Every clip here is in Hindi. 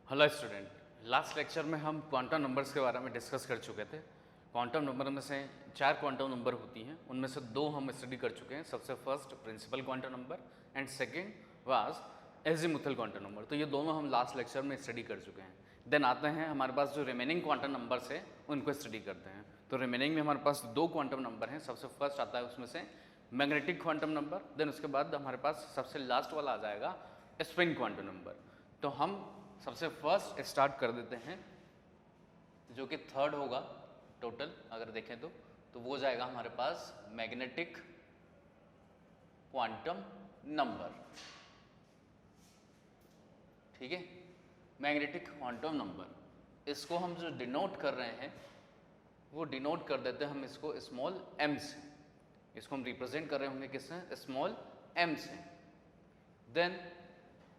हेलो स्टूडेंट, लास्ट लेक्चर में हम क्वांटम नंबर्स के बारे में डिस्कस कर चुके थे। क्वांटम नंबर में से 4 क्वांटम नंबर होती हैं, उनमें से 2 हम स्टडी कर चुके हैं। सबसे first principle quantum number and second was azimuthal quantum number. तो ये दोनों हम लास्ट लेक्चर में स्टडी कर चुके हैं। देन आते हैं हमारे पास जो रिमेनिंग क्वांटम नंबर्स है उनको स्टडी करते हैं। तो रिमेनिंग में हमारे पास 2 क्वांटम नंबर हैं। सबसे फर्स्ट आता है उसमें से मैग्नेटिक क्वांटम नंबर, देन उसके बाद हमारे पास सबसे लास्ट वाला आ जाएगा स्पिन क्वांटम नंबर। तो हम सबसे फर्स्ट स्टार्ट कर देते हैं, जो कि थर्ड होगा टोटल अगर देखें तो वो जाएगा हमारे पास मैग्नेटिक क्वांटम नंबर। ठीक है, मैग्नेटिक क्वांटम नंबर, इसको हम जो डिनोट कर रहे हैं वो डिनोट कर देते हैं हम इसको स्मॉल m से। इसको हम रिप्रेजेंट कर रहे होंगे किससे? स्मॉल m से। देन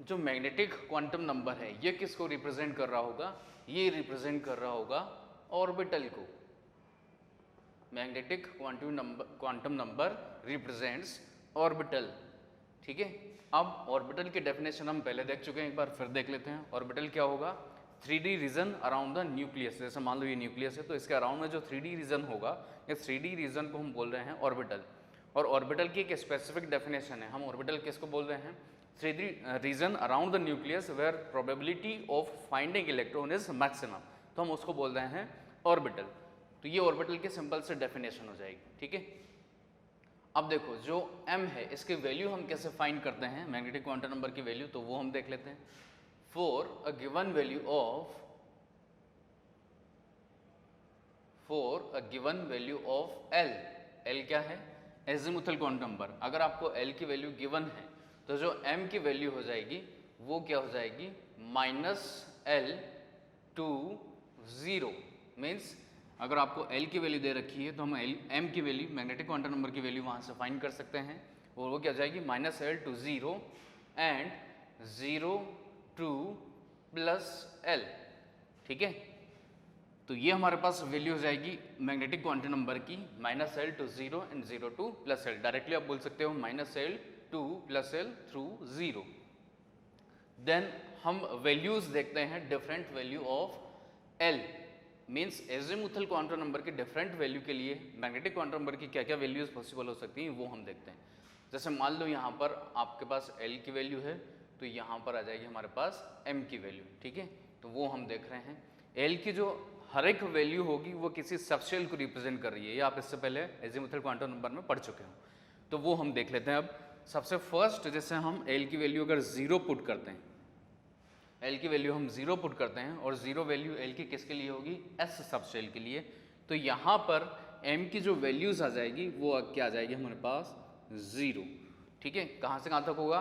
जो मैग्नेटिक क्वांटम नंबर है ये किसको रिप्रेजेंट कर रहा होगा? ये रिप्रेजेंट कर रहा होगा ऑर्बिटल को। Magnetic quantum number represents orbital. ठीक है, अब ऑर्बिटल की डेफिनेशन हम पहले देख चुके हैं, एक बार फिर देख लेते हैं। ऑर्बिटल क्या होगा? 3D region around the nucleus. जैसे मान लो ये न्यूक्लियस है तो इसके अराउंड में जो 3D रीजन होगा, ये 3D रीजन को हम बोल रहे हैं ऑर्बिटल। और ऑर्बिटल की एक स्पेसिफिक डेफिनेशन है। हम ऑर्बिटल किसको बोल रहे हैं? 3D region around the nucleus where probability of finding electron is maximum, तो हम उसको बोल रहे हैं ऑर्बिटल। तो ये ऑर्बिटल की सिंपल से डेफिनेशन हो जाएगी। ठीक है, अब देखो जो m है इसकी वैल्यू हम कैसे फाइंड करते हैं मैग्नेटिक क्वांटम नंबर की वैल्यू, तो वो हम देख लेते हैं। For a given value of L क्या है? Azimuthal quantum number. अगर आपको L की वैल्यू गिवन है तो जो m की वैल्यू हो जाएगी वो क्या हो जाएगी? -L to 0। मीन्स अगर आपको L की वैल्यू दे रखी है तो हम m की वैल्यू, मैग्नेटिक क्वांटम नंबर की वैल्यू वहाँ से फाइंड कर सकते हैं। और वो क्या हो जाएगी? -L to 0 and 0 to +L। ठीक है, तो ये हमारे पास वैल्यू हो जाएगी मैग्नेटिक क्वांटम नंबर की -L to 0 and 0 to +L। Directly आप बोल सकते हो -L to +L through 0। Then हम वैल्यूज देखते हैं, different value of L। Means azimuthal quantum number के डिफरेंट वैल्यू के लिए मैग्नेटिक क्वांटम नंबर की क्या क्या वैल्यूज पॉसिबल हो सकती हैं वो हम देखते हैं। जैसे मान लो यहाँ पर आपके पास L की वैल्यू है तो यहाँ पर आ जाएगी हमारे पास M की वैल्यू। ठीक है, तो वो हम देख रहे हैं। L की जो हर एक वैल्यू होगी वो किसी सबशेल को रिप्रेजेंट कर रही है, ये आप इससे पहले एजीमुथल क्वांटम नंबर में पढ़ चुके हो, तो वो हम देख लेते हैं। अब सबसे फर्स्ट जैसे हम L की वैल्यू अगर 0 पुट करते हैं, L की वैल्यू हम 0 पुट करते हैं और 0 वैल्यू L की किसके लिए होगी? S सबशेल के लिए। तो यहाँ पर M की जो वैल्यूज आ जाएगी वो क्या आ जाएगी हमारे पास? 0। ठीक है, कहाँ से कहाँ तक होगा?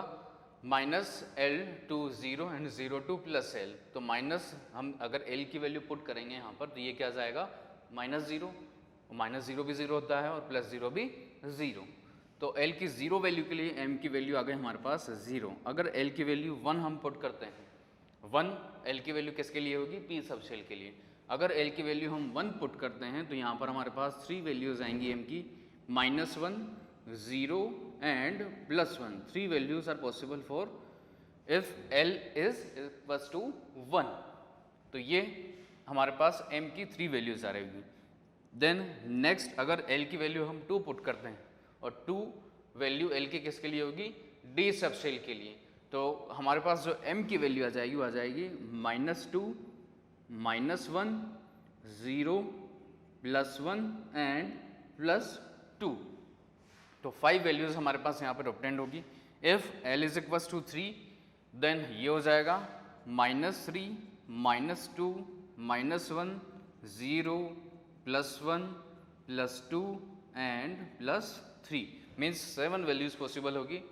-L to 0 and 0 to +L। तो माइनस हम अगर L की वैल्यू पुट करेंगे यहाँ पर तो ये क्या जाएगा? -0। -0 भी 0 होता है और +0 भी 0। तो L की 0 वैल्यू के लिए M की वैल्यू आ गई हमारे पास 0। अगर L की वैल्यू 1 हम पुट करते हैं, 1 L की वैल्यू किसके लिए होगी? P सबशेल के लिए। अगर L की वैल्यू हम 1 पुट करते हैं तो यहाँ पर हमारे पास 3 वैल्यूज आएंगी M की, -1, 0 and +1। 3 values are possible for if L is equals to 1। तो ये हमारे पास M की 3 वैल्यूज आ रहेगी। देन नेक्स्ट अगर L की वैल्यू हम 2 पुट करते हैं और 2 वैल्यू L की किसके लिए होगी? D सबशेल के लिए। तो हमारे पास जो M की वैल्यू आ जाएगी वो आ जाएगी -2, -1, 0, +1 एंड +2। तो 5 वैल्यूज हमारे पास यहाँ पर ऑब्टेंड होगी। If L is equals to 3 then ये हो जाएगा -3, -2, -1, 0, +1, +2 एंड +3। मीन्स 7 वैल्यूज पॉसिबल होगी।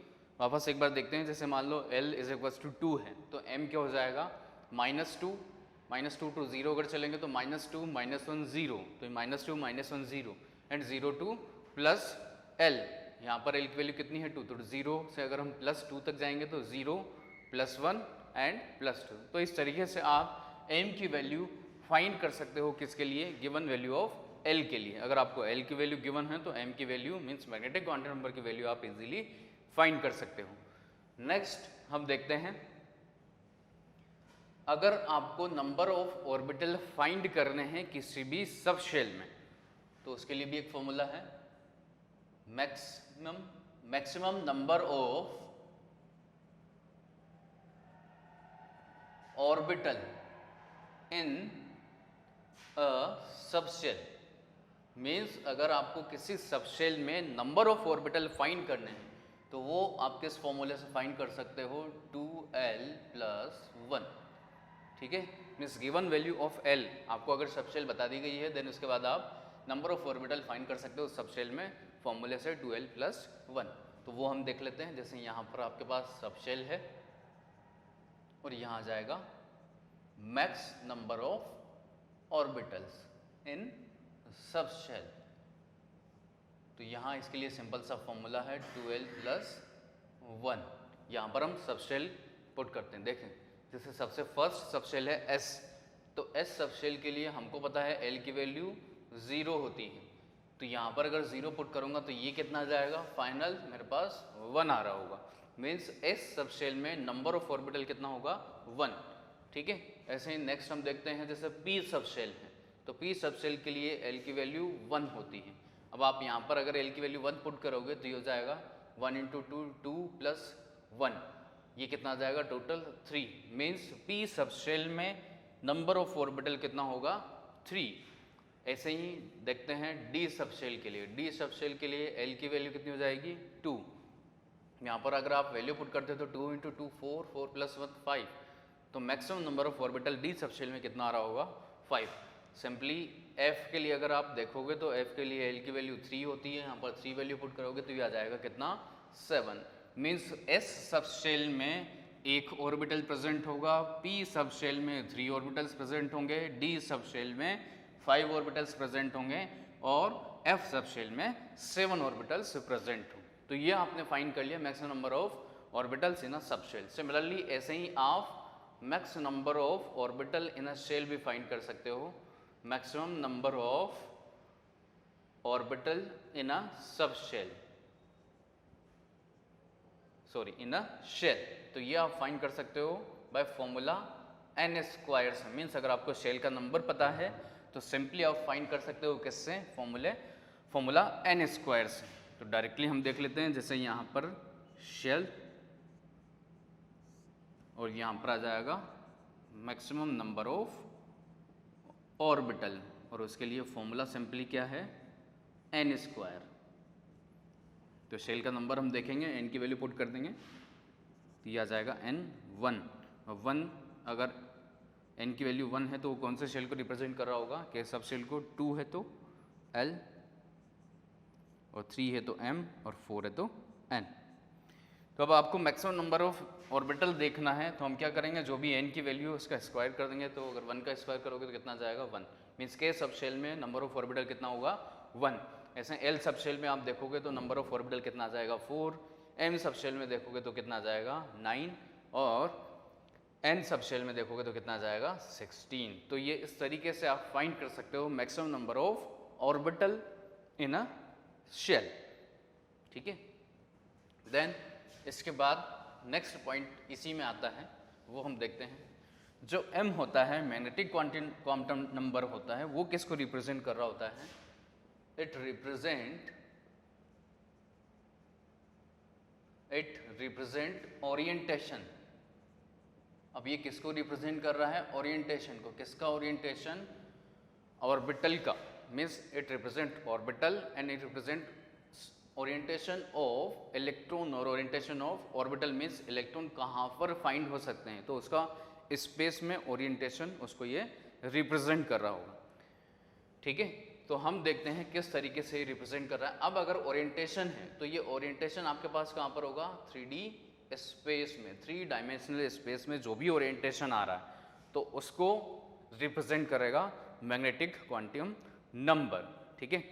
वापस एक बार देखते हैं, जैसे मान लो L इज इक्वल्स टू 2 है तो M क्या हो जाएगा? -2 to 0 अगर चलेंगे तो -2, -1, 0। तो -2, -1, 0 एंड 0 to +L। यहाँ पर L की वैल्यू कितनी है? 2। तो 0 से अगर हम +2 तक जाएंगे तो 0, +1 एंड +2। तो इस तरीके से आप M की वैल्यू फाइंड कर सकते हो किसके लिए? गिवन वैल्यू ऑफ L के लिए। अगर आपको L की वैल्यू गिवन है तो M की value means magnetic quantum number की वैल्यू आप इजीली फाइंड कर सकते हो। नेक्स्ट हम देखते हैं अगर आपको नंबर ऑफ ऑर्बिटल फाइंड करने हैं किसी भी सब शेल में, तो उसके लिए भी एक फॉर्मूला है, maximum number of orbital in a subshell. Means अगर आपको किसी सबशेल में नंबर ऑफ ऑर्बिटल फाइंड करने हैं तो वो आप किस फॉर्मूले से फाइंड कर सकते हो, 2l+1। ठीक है, means given value of l आपको अगर सबशेल बता दी गई है, देन उसके बाद आप नंबर ऑफ ऑर्बिटल फाइंड कर सकते हो उस सबशेल में फॉर्मूले से 2l+1। तो वो हम देख लेते हैं। जैसे यहाँ पर आपके पास सबशेल है और यहाँ आ जाएगा max number of orbitals in subshell. तो यहाँ इसके लिए सिंपल सा फॉर्मूला है 2l+1। यहाँ पर हम सबशेल पुट करते हैं। देखें, जैसे सबसे फर्स्ट सबशेल है S, तो S सबशेल के लिए हमको पता है L की वैल्यू 0 होती है। तो यहाँ पर अगर 0 पुट करूँगा तो ये कितना आ जाएगा, फाइनल मेरे पास 1 आ रहा होगा। मीन्स S सबशेल में नंबर ऑफ ऑर्बिटल कितना होगा, 1। ठीक है, ऐसे ही नेक्स्ट हम देखते हैं जैसे P सबशेल है, तो P सबशेल के लिए L की वैल्यू 1 होती है। अब आप यहाँ पर अगर L की वैल्यू 1 पुट करोगे तो ये हो जाएगा 1 × 2 2+1, ये कितना आ जाएगा, टोटल 3। मीन्स P सबशेल में नंबर ऑफ ऑर्बिटल कितना होगा, 3। ऐसे ही देखते हैं D सबशेल के लिए। D सबशेल के लिए L की वैल्यू कितनी हो जाएगी, 2। यहाँ पर अगर आप वैल्यू पुट करते हो तो 2 × 2 4, 4+1 5। तो maximum number of orbital D subshell में कितना आ रहा होगा, 5। सिंपली F के लिए अगर आप देखोगे तो F के लिए L की वैल्यू 3 होती है, यहाँ पर 3 वैल्यू पुट करोगे तो ये आ जाएगा कितना, 7। मीन्स S सबशेल में एक ऑर्बिटल प्रेजेंट होगा, P सबशेल में 3 ऑर्बिटल्स प्रेजेंट होंगे, D सबशेल में 5 ऑर्बिटल्स प्रेजेंट होंगे और F सबशेल में 7 ऑर्बिटल्स प्रेजेंट होंगे। तो ये आपने फाइंड कर लिया maximum number of orbitals in a subshell. Similarly ऐसे ही आप max number of orbital in a shell भी फाइंड कर सकते हो, maximum number of orbital in a subshell, sorry in a shell. तो ये आप फाइंड कर सकते हो बाय फॉर्मूला n² से। मीन्स अगर आपको शेल का नंबर पता है तो सिंपली आप फाइंड कर सकते हो किससे, फॉर्मूला n² से। तो डायरेक्टली हम देख लेते हैं, जैसे यहाँ पर शेल और यहाँ पर आ जाएगा मैक्सिमम नंबर ऑफ ऑर्बिटल, और उसके लिए फॉर्मूला सिंपली क्या है, n²। तो शेल का नंबर हम देखेंगे, n की वैल्यू पुट कर देंगे तो ये आ जाएगा n1। 1 अगर n की वैल्यू 1 है तो वो कौन से शेल को रिप्रेजेंट कर रहा होगा, के सब शेल को। 2 है तो L, और 3 है तो M, और 4 है तो N। तो अब आपको मैक्सिमम नंबर ऑफ ऑर्बिटल देखना है, तो हम क्या करेंगे, जो भी n की वैल्यू है उसका स्क्वायर कर देंगे। तो अगर 1 का स्क्वायर करोगे तो कितना आ जाएगा, 1। मीन्स के सब शेल में नंबर ऑफ ऑर्बिटल कितना होगा, 1। ऐसे L सब शेल में आप देखोगे तो नंबर ऑफ ऑर्बिटल कितना आ जाएगा, 4। M सब शेल में देखोगे तो कितना आ जाएगा, 9, और N सब शेल में देखोगे तो कितना आ जाएगा, 16। तो ये इस तरीके से आप फाइंड कर सकते हो maximum number of orbital in a shell. ठीक है, देन इसके बाद नेक्स्ट पॉइंट इसी में आता है, वो हम देखते हैं। जो m होता है, मैग्नेटिक क्वांटम नंबर होता है, वो किसको रिप्रेजेंट कर रहा होता है, इट रिप्रेजेंट ओरिएंटेशन। अब ये किसको रिप्रेजेंट कर रहा है, ओरिएंटेशन को। किसका ओरिएंटेशन, ऑर्बिटल का। Means it represent orbital and it represent orientation of electron, और orientation of orbital means electron कहाँ पर फाइंड हो सकते हैं, तो उसका स्पेस में ओरिएंटेशन उसको ये रिप्रेजेंट कर रहा होगा। ठीक है, तो हम देखते हैं किस तरीके से रिप्रेजेंट कर रहा है। अब अगर ओरिएंटेशन है तो ये ओरिएंटेशन आपके पास कहाँ पर होगा, 3D स्पेस में, 3 डायमेंशनल स्पेस में जो भी ओरिएंटेशन आ रहा है तो उसको रिप्रेजेंट करेगा मैग्नेटिक क्वांटम नंबर। ठीक है,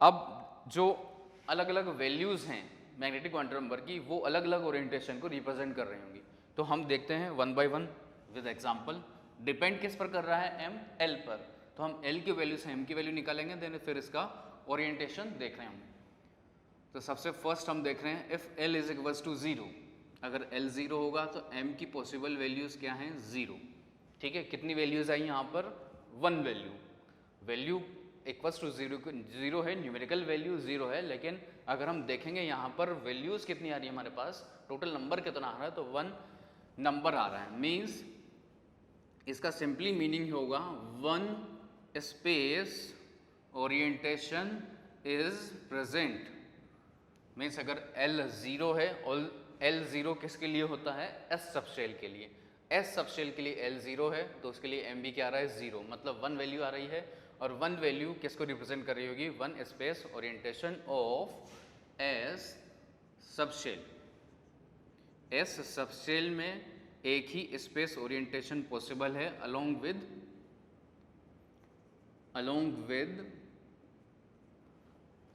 अब जो अलग अलग वैल्यूज़ हैं मैग्नेटिक क्वांटम नंबर की, वो अलग अलग ओरिएंटेशन को रिप्रेजेंट कर रही होंगी। तो हम देखते हैं 1 बाय 1 विद एग्जांपल। डिपेंड किस पर कर रहा है, m l पर। तो हम l की वैल्यू से m की वैल्यू निकालेंगे, देन फिर इसका ओरिएंटेशन देख रहे हैं हम। तो सबसे फर्स्ट हम देख रहे हैं इफ l = 0, अगर l 0 होगा तो m की पॉसिबल वैल्यूज़ क्या हैं, 0। ठीक है, कितनी वैल्यूज आई यहाँ पर, 1 वैल्यू, वैल्यू इक्वल्स टू 0 है, न्यूमेरिकल वैल्यू 0 है, लेकिन अगर हम देखेंगे यहाँ पर वैल्यूज कितनी आ रही है हमारे पास, टोटल नंबर कितना आ रहा है, तो 1 नंबर आ रहा है। मीन्स इसका सिंपली मीनिंग होगा 1 space orientation is present. Means अगर L 0 है और L 0 किसके लिए होता है, S सबशेल के लिए, S सबशेल के लिए L 0 है तो उसके लिए MB क्या आ रहा है 0, मतलब 1 वैल्यू आ रही है। और 1 वैल्यू किसको रिप्रेजेंट कर रही होगी, 1 space orientation of S subshell. S subshell में एक ही स्पेस ओरिएंटेशन पॉसिबल है अलोंग विद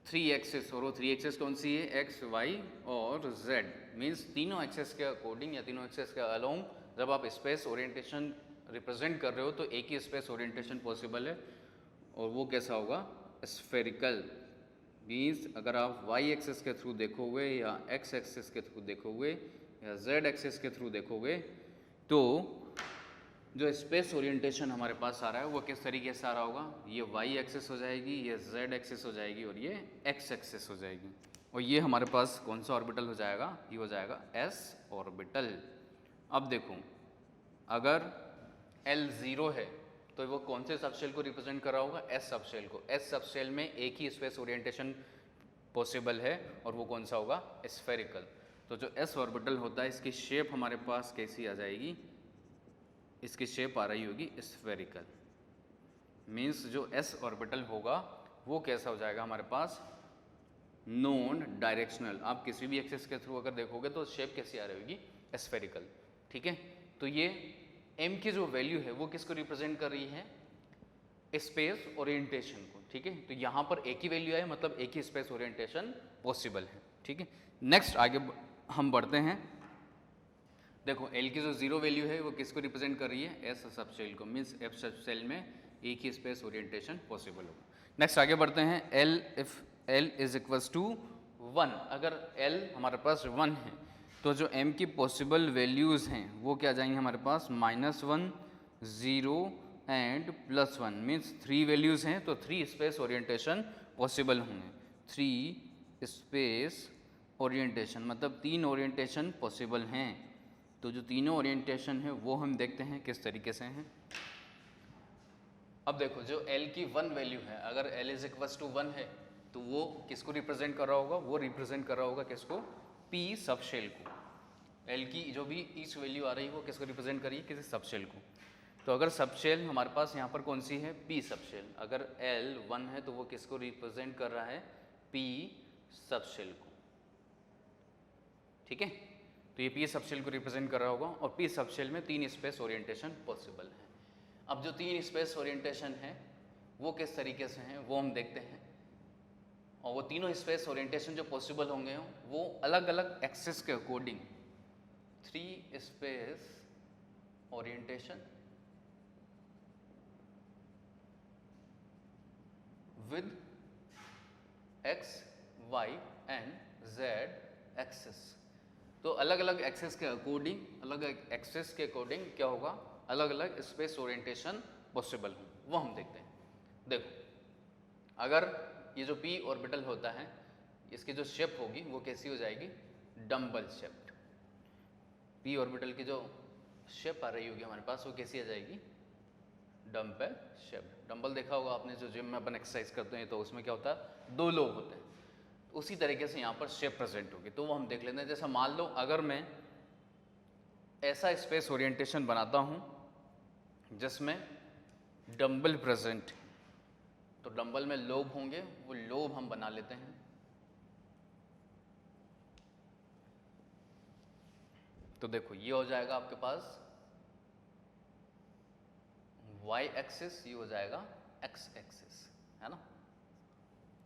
3 एक्सेस, और वो 3 एक्सेस कौन सी है, एक्स वाई और जेड। मीन्स तीनों एक्सेस के अकॉर्डिंग या तीनों एक्सेस के अलोंग जब आप स्पेस ओरिएंटेशन रिप्रेजेंट कर रहे हो तो एक ही स्पेस ओरिएंटेशन पॉसिबल है, और वो कैसा होगा, स्फेरिकल। मीन्स अगर आप वाई एक्सेस के थ्रू देखोगे या एक्स एक्सेस के थ्रू देखोगे या जेड एक्सेस के थ्रू देखोगे तो जो स्पेस ओरिएंटेशन हमारे पास आ रहा है वो किस तरीके से आ रहा होगा, ये वाई एक्सेस हो जाएगी, ये जेड एक्सेस हो जाएगी और ये एक्स एक्सेस हो जाएगी, और ये हमारे पास कौन सा ऑर्बिटल हो जाएगा, ये हो जाएगा एस ऑर्बिटल। अब देखो अगर L 0 है तो वो कौन से सबशेल को रिप्रेजेंट कर रहा होगा, एस सबशेल को। एस सबशेल में एक ही स्पेस ओरिएंटेशन पॉसिबल है और वो कौन सा होगा, स्फेरिकल। तो जो एस ऑर्बिटल होता है इसकी शेप हमारे पास कैसी आ जाएगी, इसकी शेप आ रही होगी स्फेरिकल। मीन्स जो एस ऑर्बिटल होगा वो कैसा हो जाएगा हमारे पास, नॉन डायरेक्शनल। आप किसी भी एक्सिस के थ्रू अगर देखोगे तो शेप कैसी आ रही होगी, स्फेरिकल। ठीक है, तो ये m की जो वैल्यू है वो किसको रिप्रेजेंट कर रही है, स्पेस ओरिएंटेशन को। ठीक है, तो यहाँ पर एक ही वैल्यू है, मतलब एक ही स्पेस ओरिएंटेशन पॉसिबल है। ठीक है, नेक्स्ट आगे हम बढ़ते हैं। देखो L की जो 0 वैल्यू है वो किसको रिप्रेजेंट कर रही है, S सबसेल को। मीन्स F सबसेल में एक ही स्पेस ओरिएंटेशन पॉसिबल होगा। नेक्स्ट आगे बढ़ते हैं, L if L is equals to 1, अगर L हमारे पास 1 है तो जो M की पॉसिबल वैल्यूज़ हैं वो क्या जाएंगे हमारे पास, -1, 0 एंड +1। मीन्स 3 वैल्यूज़ हैं तो 3 स्पेस ओरिएंटेशन पॉसिबल होंगे। 3 स्पेस ओरिएंटेशन मतलब 3 ओरिएंटेशन पॉसिबल हैं। तो जो तीनों ओरिएंटेशन है वो हम देखते हैं किस तरीके से हैं। अब देखो जो L की 1 वैल्यू है, अगर L इज इक्वल्स टू 1 है तो वो किसको रिप्रेजेंट कर रहा होगा, वो रिप्रेजेंट कर रहा होगा किसको, P सबशेल को। L की जो भी ईच वैल्यू आ रही है वो किसको रिप्रेजेंट कर रही है, किसी सबशेल को। तो अगर सबशेल हमारे पास यहाँ पर कौन सी है, P सबशेल। अगर L 1 है तो वो किसको रिप्रेजेंट कर रहा है, P सबशेल को। ठीक है, तो ये P सबशेल को रिप्रेजेंट कर रहा होगा और P सबशेल में 3 स्पेस ओरिएंटेशन पॉसिबल है। अब जो 3 स्पेस ओरिएंटेशन है वो किस तरीके से हैं वो हम देखते हैं, और वो तीनों स्पेस ओरिएंटेशन जो पॉसिबल होंगे वो अलग अलग एक्सिस के according 3 space orientation with x, y and z axis. तो अलग अलग एक्सेस के अकॉर्डिंग, अलग अलग एक्सेस के अकॉर्डिंग क्या होगा, अलग अलग स्पेस ओरिएंटेशन पॉसिबल हो, वो हम देखते हैं। देखो अगर ये जो p ऑर्बिटल होता है इसकी जो शेप होगी वो कैसी हो जाएगी, डम्बल शेप्ड। p ऑर्बिटल की जो शेप आ रही होगी हमारे पास वो कैसी आ जाएगी, डम्बल शेप्ड। डम्बल देखा होगा आपने, जो जिम में अपन एक्सरसाइज करते हैं तो उसमें क्या होता है, 2 लोब होते हैं। उसी तरीके से यहाँ पर शेप प्रेजेंट होगी, तो वो हम देख लेते हैं। जैसा मान लो अगर मैं ऐसा स्पेस ओरिएंटेशन बनाता हूँ जिसमें डंबल प्रेजेंट, तो डंबल में लोब होंगे, वो लोब हम बना लेते हैं। तो देखो ये हो जाएगा आपके पास y एक्सिस, ये हो जाएगा x एक्सिस, है ना।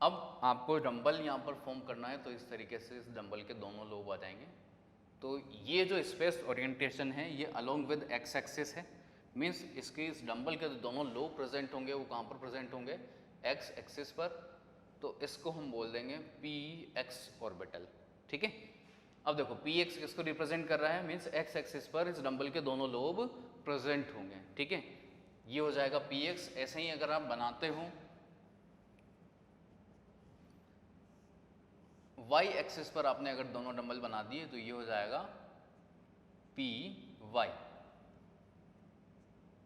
अब आपको डंबल यहाँ पर फॉर्म करना है तो इस तरीके से इस डंबल के दोनों लोब आ जाएंगे। तो ये जो स्पेस ओरिएंटेशन है ये अलोंग विद x एक्सिस है। मीन्स इसके इस डंबल के दोनों लोब प्रेजेंट होंगे, वो कहाँ पर प्रेजेंट होंगे, x एक्सिस पर। तो इसको हम बोल देंगे px ऑर्बिटल। ठीक है, अब देखो px किसको रिप्रेजेंट कर रहा है, मीन्स x एक्सिस पर इस डंबल के दोनों लोब प्रेजेंट होंगे, ठीक है। ये हो जाएगा px। ऐसे ही अगर आप बनाते हो y एक्सिस पर आपने अगर दोनों डंबल बना दिए तो ये हो जाएगा py।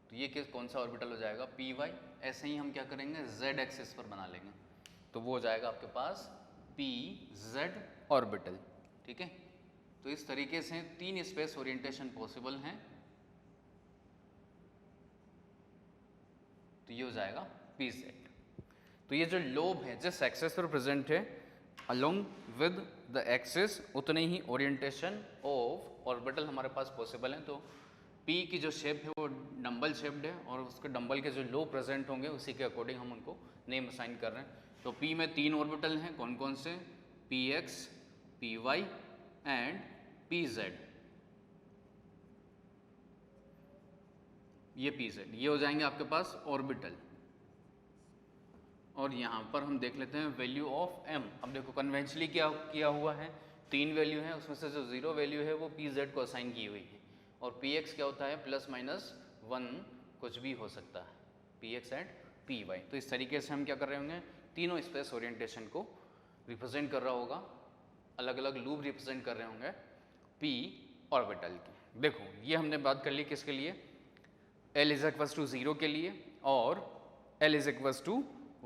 तो ये कौन सा ऑर्बिटल हो जाएगा, py। ऐसे ही हम क्या करेंगे, z एक्सिस पर बना लेंगे तो वो हो जाएगा आपके पास pz ऑर्बिटल, ठीक है। तो इस तरीके से 3 स्पेस ओरिएंटेशन पॉसिबल हैं। तो ये हो जाएगा pz। तो ये जो लोब है जिस एक्सिस पर प्रेजेंट है अलोंग विद द एक्सिस उतने ही ओरिएंटेशन ऑफ ऑर्बिटल हमारे पास पॉसिबल हैं। तो P की जो शेप है वो डंबल शेप्ड है और उसके डंबल के जो लो प्रेजेंट होंगे उसी के अकॉर्डिंग हम उनको नेम असाइन कर रहे हैं। तो P में 3 ऑर्बिटल हैं, कौन कौन से, px, py एंड pz। ये pz, ये हो जाएंगे आपके पास ऑर्बिटल। और यहाँ पर हम देख लेते हैं वैल्यू ऑफ m। अब देखो कन्वेंशनली क्या किया हुआ है, 3 वैल्यू है, उसमें से जो 0 वैल्यू है वो pz को असाइन की हुई है और px क्या होता है ±1 कुछ भी हो सकता है, px एंड py। तो इस तरीके से हम क्या कर रहे होंगे, तीनों स्पेस ओरिएंटेशन को रिप्रेजेंट कर रहा होगा, अलग अलग लूप रिप्रेजेंट कर रहे होंगे p ऑर्बिटल की। देखो ये हमने बात कर ली किसके लिए, l = 0 के लिए और l =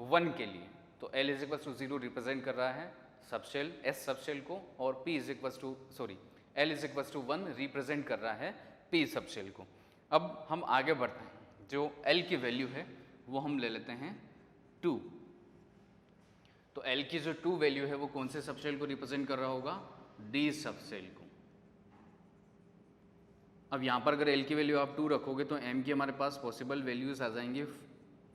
1 के लिए। तो l = 0 रिप्रेजेंट कर रहा है सबशेल s सबशेल को और l = 1 रिप्रेजेंट कर रहा है p सबशेल को। अब हम आगे बढ़ते हैं, जो l की वैल्यू है वो हम ले लेते हैं 2। तो l की जो 2 वैल्यू है वो कौन से सबशेल को रिप्रेजेंट कर रहा होगा, d सबशेल को। अब यहाँ पर अगर l की वैल्यू आप 2 रखोगे तो m की हमारे पास पॉसिबल वैल्यूज आ जाएंगे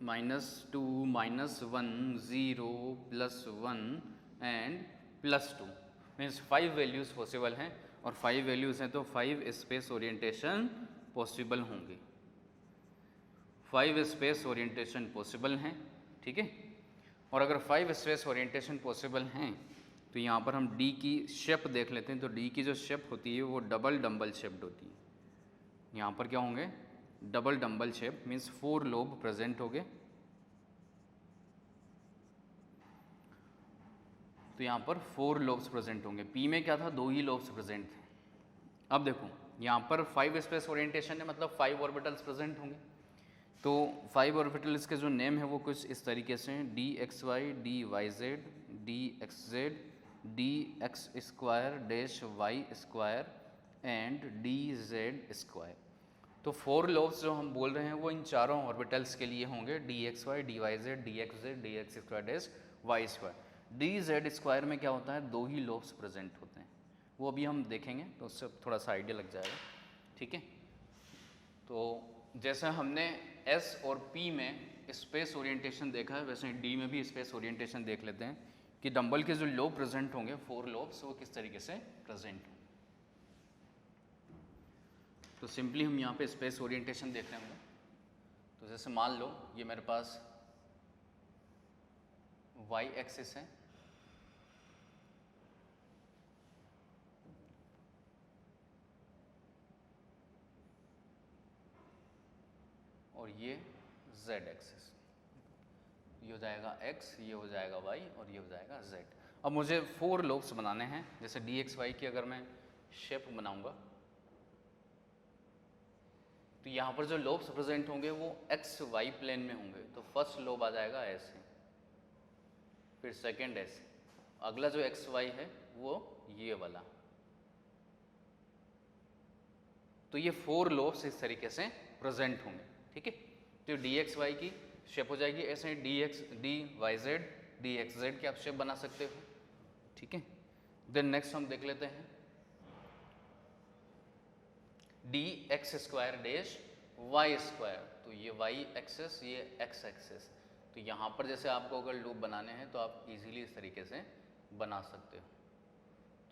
-2, -1, 0, +1 एंड +2। मीन्स 5 वैल्यूज पॉसिबल हैं और 5 वैल्यूज हैं तो 5 स्पेस ओरिएंटेशन पॉसिबल होंगे, 5 स्पेस ओरिएंटेशन पॉसिबल हैं, ठीक है। और अगर 5 स्पेस ओरिएंटेशन पॉसिबल हैं तो यहाँ पर हम D की शेप देख लेते हैं। तो D की जो शेप होती है वो डबल डंबल शेप्ड होती है। यहाँ पर क्या होंगे, double dumbbell shape, means 4 lobe present होंगे। तो यहाँ पर 4 लोब्स प्रेजेंट होंगे। P में क्या था, 2 ही लोब्स प्रेजेंट थे। अब देखो यहाँ पर 5 स्पेस ओरिएंटेशन है, मतलब 5 ऑर्बिटल्स प्रेजेंट होंगे। तो 5 ऑर्बिटल्स के जो नेम है वो कुछ इस तरीके से हैं, dxy, dyz, dxz, dx² and dz²। तो 4 लोब्स जो हम बोल रहे हैं वो इन चारों ऑर्बिटल्स के लिए होंगे, dxy, dyz, dxz, dx², y²। dz² में क्या होता है, 2 ही लोब्स प्रेजेंट होते हैं, वो अभी हम देखेंगे तो उससे थोड़ा सा आइडिया लग जाएगा, ठीक है। तो जैसे हमने S और P में स्पेस ओरिएंटेशन देखा है वैसे D में भी स्पेस ओरिएंटेशन देख लेते हैं कि डंबल के जो लोब प्रेजेंट होंगे 4 लोब्स वो किस तरीके से प्रेजेंट होंगे। तो सिंपली हम यहाँ पे स्पेस ओरिएंटेशन देख रहे होंगे। तो जैसे मान लो ये मेरे पास y एक्सिस है और ये z एक्सिस, ये हो जाएगा x, ये हो जाएगा y और ये हो जाएगा z। अब मुझे 4 लोब्स बनाने हैं। जैसे dxy की अगर मैं शेप बनाऊंगा तो यहाँ पर जो लोब्स प्रेजेंट होंगे वो एक्स वाई प्लेन में होंगे। तो फर्स्ट लोब आ जाएगा ऐसे, फिर सेकेंड ऐसे, अगला जो एक्स वाई है वो ये वाला। तो ये 4 लोब्स इस तरीके से प्रेजेंट होंगे, ठीक है। तो डी एक्स वाई की शेप हो जाएगी ऐसे, d y z, d x z की आप शेप बना सकते हो, ठीक है। देन नेक्स्ट हम देख लेते हैं d x square dash Y square. तो ये वाई एक्सेस, ये एक्स एक्सेस। तो यहाँ पर जैसे आपको अगर लूप बनाने हैं तो आप इजीली इस तरीके से बना सकते हो।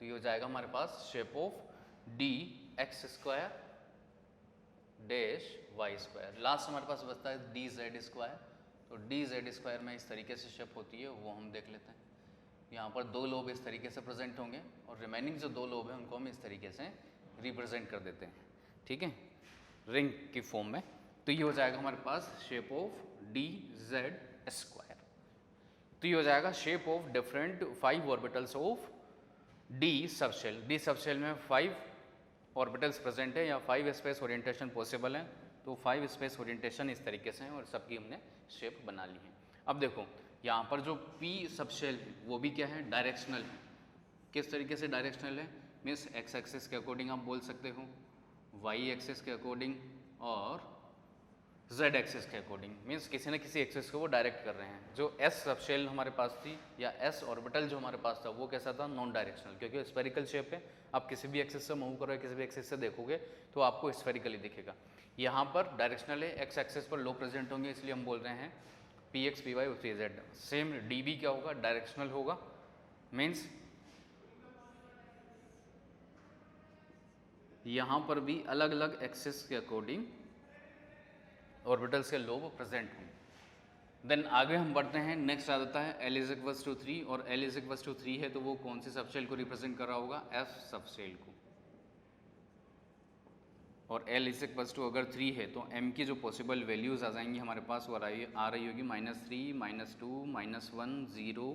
तो ये हो जाएगा हमारे पास shape of D x square dash Y square. Last हमारे पास बचता है डी जेड स्क्वायर। तो डी जेड स्क्वायर में इस तरीके से शेप होती है, वो हम देख लेते हैं। यहाँ पर 2 लोब इस तरीके से प्रेजेंट होंगे और रिमेनिंग जो 2 लोब हैं उनको हम इस तरीके से रिप्रेजेंट कर देते हैं, ठीक है। रिंग की फॉर्म में। तो ये हो जाएगा हमारे पास shape of D Z square. तो ये हो जाएगा shape of different 5 orbitals of D subshell. D subshell में 5 ऑर्बिटल्स प्रेजेंट है या 5 स्पेस ओरिएंटेशन पॉसिबल है। तो 5 स्पेस ओरिएंटेशन इस तरीके से हैं और सबकी हमने शेप बना ली है। अब देखो यहाँ पर जो पी सबशेल है वो भी क्या है, डायरेक्शनल है। किस तरीके से डायरेक्शनल है, मीन्स एक्स एक्सिस के अकॉर्डिंग आप बोल सकते हो, वाई एक्सिस के अकॉर्डिंग और जेड एक्सिस के अकॉर्डिंग, मीन्स किसी न किसी एक्सिस को वो डायरेक्ट कर रहे हैं। जो एस सबशेल हमारे पास थी या एस ऑर्बिटल जो हमारे पास था वो कैसा था, नॉन डायरेक्शनल, क्योंकि स्फेरिकल शेप है। आप किसी भी एक्सिस से मूव करो, किसी भी एक्सिस से देखोगे तो आपको स्फेरिकली दिखेगा। यहाँ पर डायरेक्शनल है, एक्स एक्सिस पर लो प्रेजेंट होंगे, इसलिए हम बोल रहे हैं p x p y p z. Same d बी क्या होगा, डायरेक्शनल होगा, मीन्स यहाँ पर भी अलग अलग एक्सिस के अकॉर्डिंग ऑर्बिटल्स के लोब प्रेजेंट होंगे। देन आगे हम बढ़ते हैं, नेक्स्ट आ जाता है L इज 3 और L इज 3 है तो वो कौन सी सबशेल को रिप्रेजेंट कर रहा होगा, F सबशेल को। और L इज अगर 3 है तो M की जो पॉसिबल वैल्यूज आ जाएंगी हमारे पास वो आ रही होगी -3, -2, -1, 0,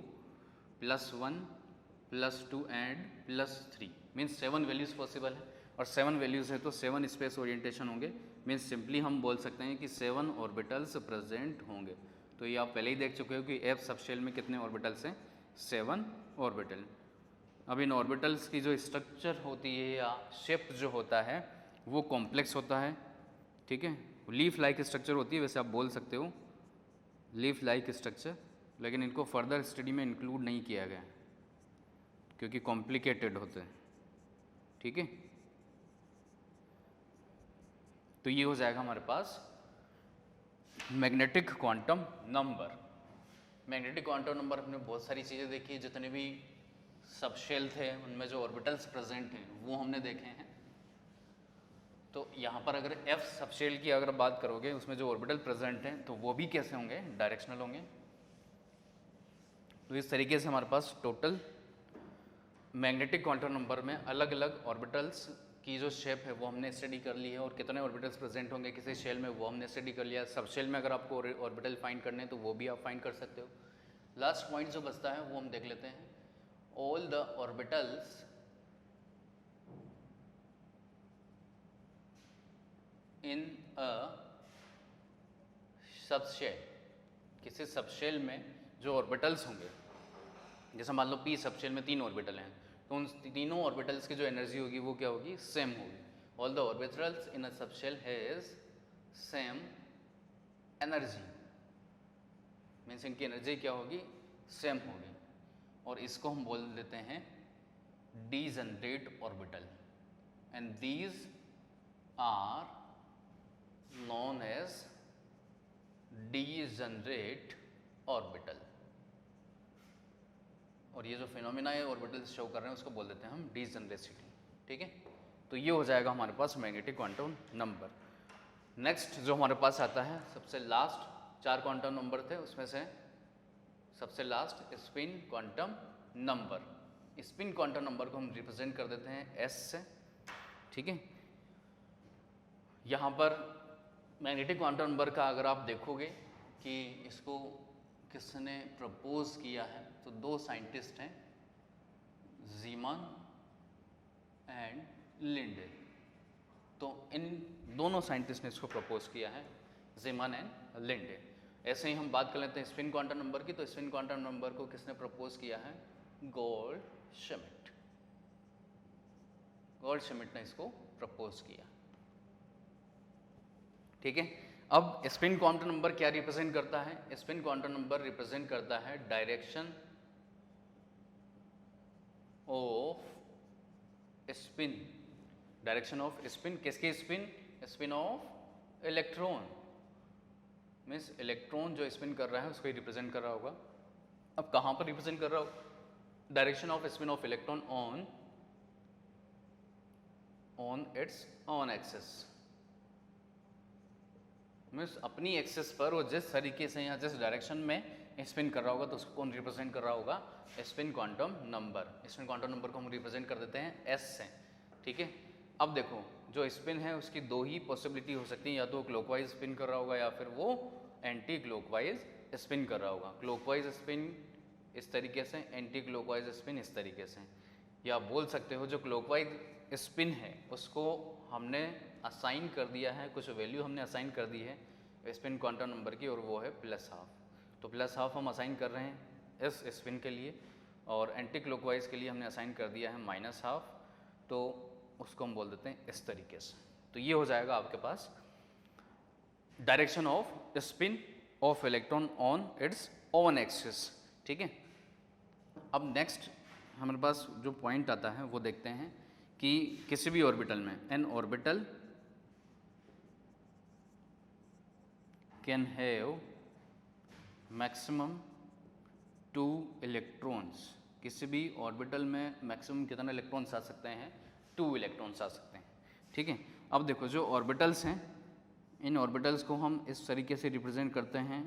+1, +2 एंड +3, मीन्स 7 वैल्यूज पॉसिबल है। और 7 वैल्यूज है तो 7 स्पेस ओरिएंटेशन होंगे, मीन्स सिंपली हम बोल सकते हैं कि 7 ऑर्बिटल्स प्रेजेंट होंगे। तो ये आप पहले ही देख चुके हो कि F सबशेल में कितने ऑर्बिटल्स हैं, 7 ऑर्बिटल। अब इन ऑर्बिटल्स की जो स्ट्रक्चर होती है या शेप जो होता है वो कॉम्प्लेक्स होता है, ठीक है। लीफ लाइक स्ट्रक्चर होती है, वैसे आप बोल सकते हो लीफ लाइक स्ट्रक्चर, लेकिन इनको फर्दर स्टडी में इंक्लूड नहीं किया गया क्योंकि कॉम्प्लिकेटेड होते हैं, ठीक है। तो ये हो जाएगा हमारे पास magnetic quantum number. Magnetic quantum number हमने बहुत सारी चीज़ें देखी, जितने भी सबशेल थे उनमें जो ऑर्बिटल्स प्रेजेंट हैं वो हमने देखे हैं। तो यहाँ पर अगर F सबशेल की अगर बात करोगे उसमें जो ऑर्बिटल प्रेजेंट हैं तो वो भी कैसे होंगे, डायरेक्शनल होंगे। तो इस तरीके से हमारे पास टोटल मैग्नेटिक क्वांटम नंबर में अलग अलग ऑर्बिटल्स की जो शेप है वो हमने स्टडी कर ली है और कितने ऑर्बिटल्स प्रेजेंट होंगे किसी शेल में वो हमने स्टडी कर लिया। सब शेल में अगर आपको ऑर्बिटल फाइंड करने हैं तो वो भी आप फाइंड कर सकते हो। लास्ट पॉइंट जो बचता है वो हम देख लेते हैं, all the orbitals in a subshell, किसी सबशेल में जो ऑर्बिटल्स होंगे, जैसे मान लो पी सबशेल में 3 ऑर्बिटल हैं तो उन तीनों ऑर्बिटल्स की जो एनर्जी होगी वो क्या होगी, सेम होगी। All the orbitals in a subshell has same energy, means इनकी एनर्जी क्या होगी, सेम होगी। और इसको हम बोल देते हैं degenerate orbital, and these are known as degenerate orbital. और ये जो फिनोमिना है ऑर्बिटल्स शो कर रहे हैं उसको बोल देते हैं हम डीजनरेसिटी, ठीक है। तो ये हो जाएगा हमारे पास मैग्नेटिक क्वांटम नंबर। नेक्स्ट जो हमारे पास आता है, सबसे लास्ट 4 क्वांटम नंबर थे उसमें से सबसे last spin quantum number. Spin quantum number को हम रिप्रेजेंट कर देते हैं एस से, ठीक है। यहाँ पर मैग्नेटिक क्वांटम नंबर का अगर आप देखोगे कि इसको किसने प्रपोज किया है तो 2 साइंटिस्ट हैं, जीमान एंड लिंडे। तो इन दोनों साइंटिस्ट ने इसको प्रपोज किया है, जीमान एंड लिंडे। ऐसे ही हम बात कर लेते हैं स्पिन क्वांटम नंबर की, तो स्पिन क्वांटम नंबर को किसने प्रपोज किया है, गोल्डश्मिट। गोल्डश्मिट ने इसको प्रपोज किया, ठीक है। अब स्पिन क्वांटम नंबर क्या रिप्रेजेंट करता है, स्पिन क्वांटम नंबर रिप्रेजेंट करता है direction of spin, direction of spin, किसकी spin, spin of electron, means electron जो स्पिन कर रहा है उसको रिप्रेजेंट कर रहा होगा। अब कहाँ पर रिप्रेजेंट कर रहा होगा, direction of spin of electron on it's on axis, means अपनी एक्सिस पर वो जिस तरीके से या जिस डायरेक्शन में स्पिन कर रहा होगा तो उसको कौन रिप्रेजेंट कर रहा होगा, spin quantum number. Spin quantum number को हम रिप्रेजेंट कर देते हैं एस से, ठीक है। अब देखो जो स्पिन है उसकी दो ही पॉसिबिलिटी हो सकती है, या तो क्लॉकवाइज स्पिन कर रहा होगा या फिर वो एंटी क्लॉकवाइज स्पिन कर रहा होगा। क्लॉकवाइज स्पिन इस तरीके से, एंटी क्लॉकवाइज स्पिन इस तरीके से, या आप बोल सकते हो जो क्लॉकवाइज स्पिन है उसको हमने असाइन कर दिया है, कुछ वैल्यू हमने असाइन कर दी है स्पिन क्वांटम नंबर की, और वो है +½ तो +½ हम असाइन कर रहे हैं इस स्पिन के लिए, और एंटी क्लॉकवाइज के लिए हमने असाइन कर दिया है -½ तो उसको हम बोल देते हैं इस तरीके से। तो ये हो जाएगा आपके पास direction of spin of electron on its own axis. ठीक है, अब नेक्स्ट हमारे पास जो पॉइंट आता है वो देखते हैं कि किसी भी ऑर्बिटल में N orbital can have maximum 2 electrons. किसी भी ऑर्बिटल में मैक्सिमम कितने इलेक्ट्रॉन्स आ सकते हैं? 2 इलेक्ट्रॉन्स आ सकते हैं। ठीक है, अब देखो जो ऑर्बिटल्स हैं, इन ऑर्बिटल्स को हम इस तरीके से रिप्रेजेंट करते हैं,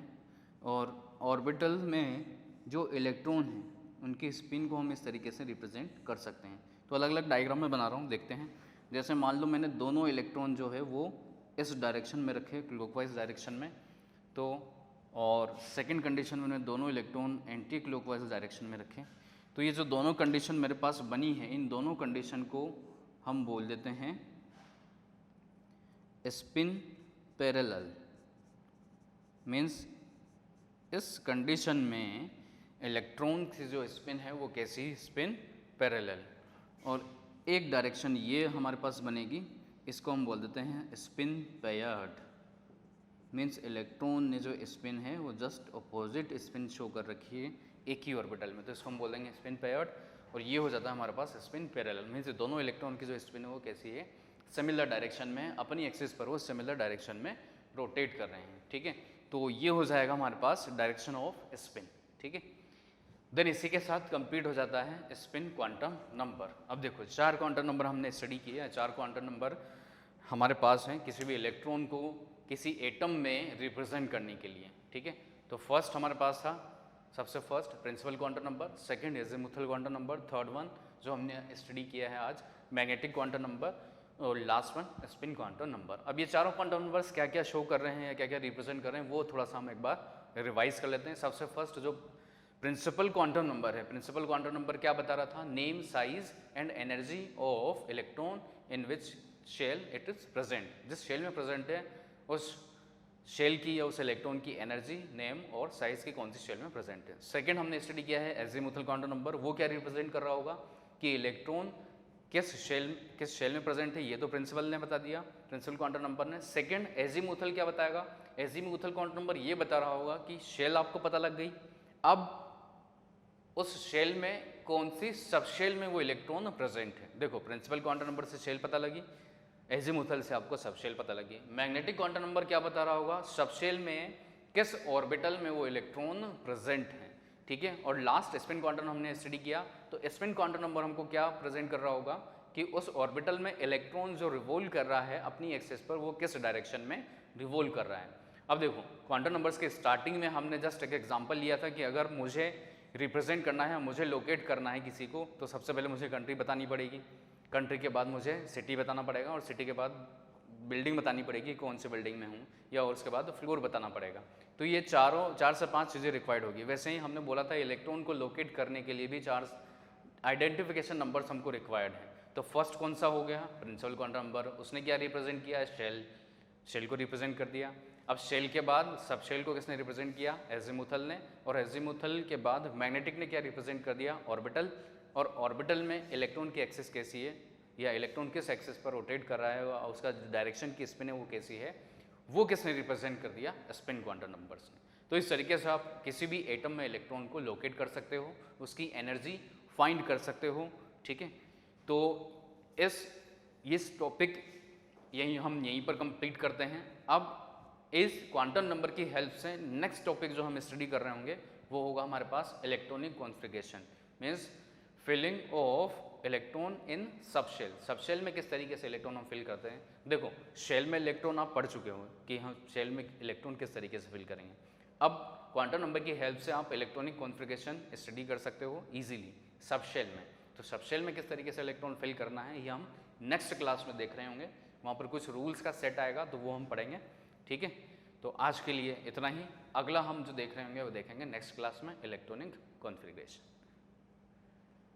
और ऑर्बिटल में जो इलेक्ट्रॉन हैं उनकी स्पिन को हम इस तरीके से रिप्रेजेंट कर सकते हैं। तो अलग अलग डायग्राम में बना रहा हूँ, देखते हैं। जैसे मान लो मैंने दोनों इलेक्ट्रॉन जो है वो इस डायरेक्शन में रखे, क्लॉकवाइज डायरेक्शन में, तो और सेकंड कंडीशन में मैंने दोनों इलेक्ट्रॉन एंटी क्लॉकवाइज डायरेक्शन में रखे। तो ये जो दोनों कंडीशन मेरे पास बनी है, इन दोनों कंडीशन को हम बोल देते हैं स्पिन पैरेलल। मीन्स इस कंडीशन में इलेक्ट्रॉन की जो स्पिन है वो कैसी? Spin parallel. और एक डायरेक्शन ये हमारे पास बनेगी, इसको हम बोल देते हैं स्पिन पेयर्ड। मीन्स इलेक्ट्रॉन ने जो स्पिन है वो जस्ट अपोजिट स्पिन शो कर रखी है एक ही ऑर्बिटल में, तो इसको हम बोलेंगे स्पिन पेयर्ड। और ये हो जाता है हमारे पास स्पिन पैरेलल। मीन्स दोनों इलेक्ट्रॉन की जो स्पिन है वो कैसी है? सिमिलर डायरेक्शन में, अपनी एक्सिस पर वो सिमिलर डायरेक्शन में रोटेट कर रहे हैं। ठीक है, तो ये हो जाएगा हमारे पास डायरेक्शन ऑफ स्पिन। ठीक है, देन इसी के साथ कंप्लीट हो जाता है स्पिन क्वांटम नंबर। अब देखो 4 क्वांटम नंबर हमने स्टडी किए हैं। 4 क्वांटम नंबर हमारे पास हैं किसी भी इलेक्ट्रॉन को किसी एटम में रिप्रेजेंट करने के लिए। ठीक है, तो फर्स्ट हमारे पास था सबसे first principle quantum number, second azimuthal quantum number, third one जो हमने स्टडी किया है आज मैग्नेटिक क्वांटम नंबर, और last one spin quantum number. अब ये चारों क्वांटम नंबर्स क्या क्या शो कर रहे हैं या क्या क्या रिप्रेजेंट कर रहे हैं वो थोड़ा सा हम एक बार रिवाइज कर लेते हैं। सबसे फर्स्ट जो प्रिंसिपल क्वांटम नंबर है, प्रिंसिपल क्वांटम नंबर क्या बता रहा था? Name, size and energy of electron in which shell it is present. जिस शेल में प्रेजेंट है उस शेल की या उस इलेक्ट्रॉन की एनर्जी, नेम और साइज की कौन सी शेल में प्रेजेंट है। सेकंड हमने स्टडी किया है एजीमुथल क्वांटम नंबर, वो क्या रिप्रेजेंट कर रहा होगा कि इलेक्ट्रॉन किस शेल में प्रेजेंट है, ये तो प्रिंसिपल ने बता दिया, प्रिंसिपल क्वांटम नंबर ने। सेकंड एजीमुथल क्या बताएगा? एजीमुथल क्वांटम नंबर ये बता रहा होगा कि शेल आपको पता लग गई, अब उस शेल में कौन सी सब शेल में वो इलेक्ट्रॉन प्रेजेंट है। देखो प्रिंसिपल क्वांटम नंबर से शेल पता लगी, एजीमुथल से आपको सब शेल पता लगी। मैग्नेटिक क्वांटम नंबर क्या बता रहा होगा? सब शेल में किस ऑर्बिटल में वो इलेक्ट्रॉन प्रेजेंट है। ठीक है, और लास्ट स्पिन क्वांटम हमने स्टडी किया, तो स्पिन क्वांटम नंबर हमको क्या प्रेजेंट कर रहा होगा कि उस ऑर्बिटल में इलेक्ट्रॉन जो रिवोल्व कर रहा है अपनी एक्सिस पर वो किस डायरेक्शन में रिवोल्व कर रहा है। अब देखो क्वांटम नंबर्स के स्टार्टिंग में हमने जस्ट एक एग्जांपल लिया था कि अगर मुझे रिप्रेजेंट करना है, मुझे लोकेट करना है किसी को, तो सबसे पहले मुझे कंट्री बतानी पड़ेगी, कंट्री के बाद मुझे सिटी बताना पड़ेगा, और सिटी के बाद बिल्डिंग बतानी पड़ेगी कौन सी बिल्डिंग में हूँ, या और उसके बाद फ्लोर बताना पड़ेगा। तो ये 4 से 5 चीज़ें रिक्वायर्ड होगी। वैसे ही हमने बोला था इलेक्ट्रॉन को लोकेट करने के लिए भी 4 आइडेंटिफिकेशन नंबर्स हमको रिक्वायर्ड है। तो फर्स्ट कौन सा हो गया? Principal quantum number. उसने क्या रिप्रेजेंट किया? शेल को रिप्रेजेंट कर दिया। अब शेल के बाद सब शेल को किसने रिप्रेजेंट किया? एजीमुथल ने। और एजीमुथल के बाद मैग्नेटिक ने क्या रिप्रेजेंट कर दिया? ऑर्बिटल। और ऑर्बिटल में इलेक्ट्रॉन की एक्सिस कैसी है, या इलेक्ट्रॉन किस एक्सिस पर रोटेट कर रहा है, और उसका डायरेक्शन की स्पिन है वो कैसी है, वो किसने रिप्रेजेंट कर दिया? स्पिन क्वांटम नंबर्स ने। तो इस तरीके से आप किसी भी एटम में इलेक्ट्रॉन को लोकेट कर सकते हो, उसकी एनर्जी फाइंड कर सकते हो। ठीक है, तो इस टॉपिक हम यहीं पर कंप्लीट करते हैं। अब इस क्वांटम नंबर की हेल्प से नेक्स्ट टॉपिक जो हम स्टडी कर रहे होंगे वो होगा हमारे पास electronic configuration, means filling of electron in subshell. Subshell में किस तरीके से इलेक्ट्रॉन हम फिल करते हैं। देखो शेल में इलेक्ट्रॉन आप पढ़ चुके हो कि हम शेल में इलेक्ट्रॉन किस तरीके से फिल करेंगे। अब क्वांटम नंबर की हेल्प से आप इलेक्ट्रॉनिक कॉन्फ़िगरेशन स्टडी कर सकते हो ईजिली सबशेल में। तो सबशेल में किस तरीके से इलेक्ट्रॉन फिल करना है ये हम नेक्स्ट क्लास में देख रहे होंगे, वहाँ पर कुछ रूल्स का सेट आएगा तो वो हम पढ़ेंगे, ठीक है। तो आज के लिए इतना ही, अगला हम जो देख रहे होंगे वो देखेंगे नेक्स्ट क्लास में, इलेक्ट्रॉनिक कॉन्फ़िगरेशन।